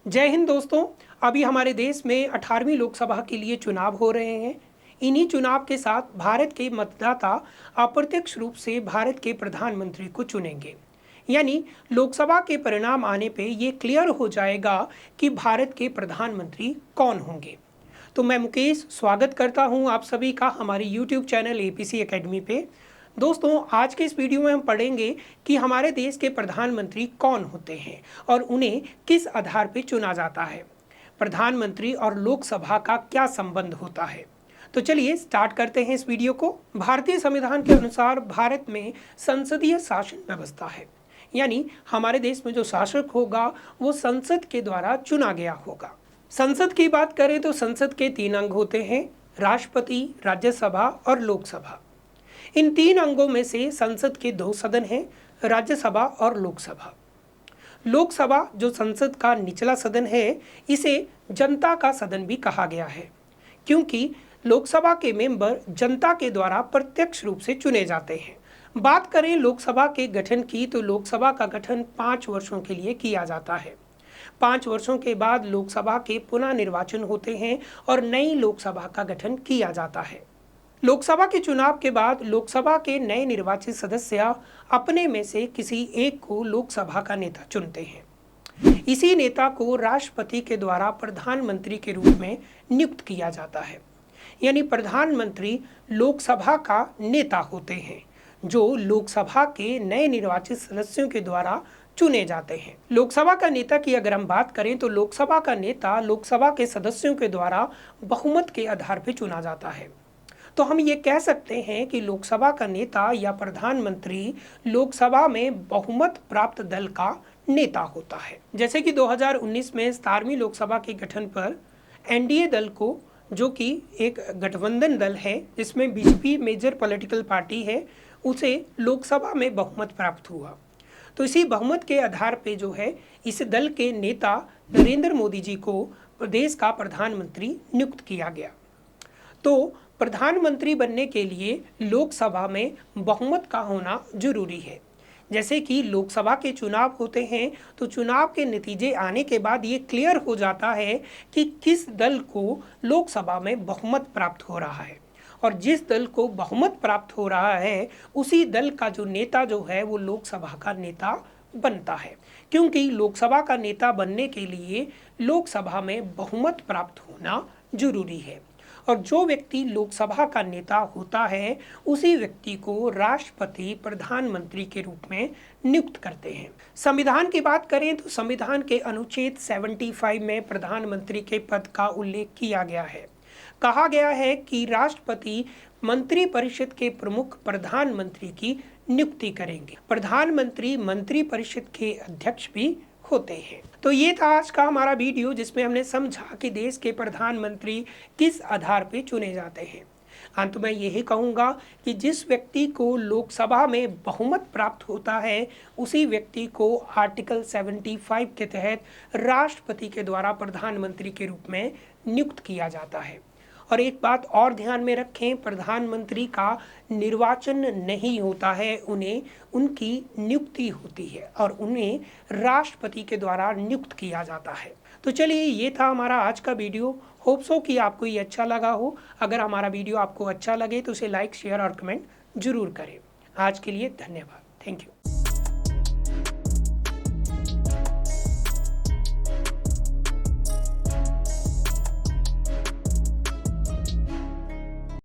जय हिंद दोस्तों। अभी हमारे देश में 18वीं लोकसभा के लिए चुनाव हो रहे हैं। इन्हीं चुनाव के साथ भारत के मतदाता अप्रत्यक्ष रूप से भारत के प्रधानमंत्री को चुनेंगे। यानी लोकसभा के परिणाम आने पे ये क्लियर हो जाएगा कि भारत के प्रधानमंत्री कौन होंगे। तो मैं मुकेश स्वागत करता हूं आप सभी का हमारे YouTube चैनल एपीसी एकेडमी पे। दोस्तों, आज के इस वीडियो में हम पढ़ेंगे कि हमारे देश के प्रधानमंत्री कौन होते हैं और उन्हें किस आधार पर चुना जाता है। प्रधानमंत्री और लोकसभा का क्या संबंध होता है। तो चलिए स्टार्ट करते हैं इस वीडियो को। भारतीय संविधान के अनुसार भारत में संसदीय शासन व्यवस्था है। यानी हमारे देश में जो शासक होगा वो संसद के द्वारा चुना गया होगा। संसद की बात करें तो संसद के 3 अंग होते हैं, राष्ट्रपति, राज्यसभा और लोकसभा। इन 3 अंगों में से संसद के 2 सदन हैं, राज्यसभा और लोकसभा। लोकसभा जो संसद का निचला सदन है, इसे जनता का सदन भी कहा गया है, क्योंकि लोकसभा के मेंबर जनता के द्वारा प्रत्यक्ष रूप से चुने जाते हैं। बात करें लोकसभा के गठन की तो लोकसभा का गठन 5 वर्षों के लिए किया जाता है। 5 वर्षों के बाद लोकसभा के पुनः निर्वाचन होते हैं और नई लोकसभा का गठन किया जाता है। लोकसभा के चुनाव के बाद लोकसभा के नए निर्वाचित सदस्य अपने में से किसी एक को लोकसभा का नेता चुनते हैं। इसी नेता को राष्ट्रपति के द्वारा प्रधानमंत्री के रूप में नियुक्त किया जाता है। यानी प्रधानमंत्री लोकसभा का नेता होते हैं, जो लोकसभा के नए निर्वाचित सदस्यों के द्वारा चुने जाते हैं। लोकसभा का नेता की अगर हम बात करें तो लोकसभा का नेता लोकसभा के सदस्यों के द्वारा बहुमत के आधार पर चुना जाता है। तो हम ये कह सकते हैं कि लोकसभा का नेता या प्रधानमंत्री लोकसभा में बहुमत प्राप्त दल का नेता होता है। जैसे कि 2019 में 17वीं लोकसभा के गठन पर एनडीए दल को, जो कि एक गठबंधन दल है जिसमें बीजेपी मेजर पॉलिटिकल पार्टी है, उसे लोकसभा में बहुमत प्राप्त हुआ। तो इसी बहुमत के आधार पे जो है इस दल के नेता नरेंद्र मोदी जी को प्रदेश का प्रधानमंत्री नियुक्त किया गया। तो प्रधानमंत्री बनने के लिए लोकसभा में बहुमत का होना जरूरी है। जैसे कि लोकसभा के चुनाव होते हैं तो चुनाव के नतीजे आने के बाद ये क्लियर हो जाता है कि किस दल को लोकसभा में बहुमत प्राप्त हो रहा है, और जिस दल को बहुमत प्राप्त हो रहा है उसी दल का जो नेता जो है वो लोकसभा का नेता बनता है। क्योंकि लोकसभा का नेता बनने के लिए लोकसभा में बहुमत प्राप्त होना जरूरी है, और जो व्यक्ति लोकसभा का नेता होता है उसी व्यक्ति को राष्ट्रपति प्रधानमंत्री के रूप में नियुक्त करते हैं। संविधान की बात करें तो संविधान के अनुच्छेद 75 में प्रधानमंत्री के पद का उल्लेख किया गया है। कहा गया है कि राष्ट्रपति मंत्री परिषद के प्रमुख प्रधानमंत्री की नियुक्ति करेंगे। प्रधानमंत्री मंत्री परिषद के अध्यक्ष भी होते हैं। तो ये था आज का हमारा वीडियो, जिसमें हमने समझा कि देश के प्रधानमंत्री किस आधार पर चुने जाते हैं। अंत में यही कहूँगा कि जिस व्यक्ति को लोकसभा में बहुमत प्राप्त होता है उसी व्यक्ति को आर्टिकल 75 के तहत राष्ट्रपति के द्वारा प्रधानमंत्री के रूप में नियुक्त किया जाता है। और एक बात और ध्यान में रखें, प्रधानमंत्री का निर्वाचन नहीं होता है, उन्हें उनकी नियुक्ति होती है और उन्हें राष्ट्रपति के द्वारा नियुक्त किया जाता है। तो चलिए, ये था हमारा आज का वीडियो। होप सो कि आपको ये अच्छा लगा हो। अगर हमारा वीडियो आपको अच्छा लगे तो उसे लाइक, शेयर और कमेंट जरूर करें। आज के लिए धन्यवाद। Thank you.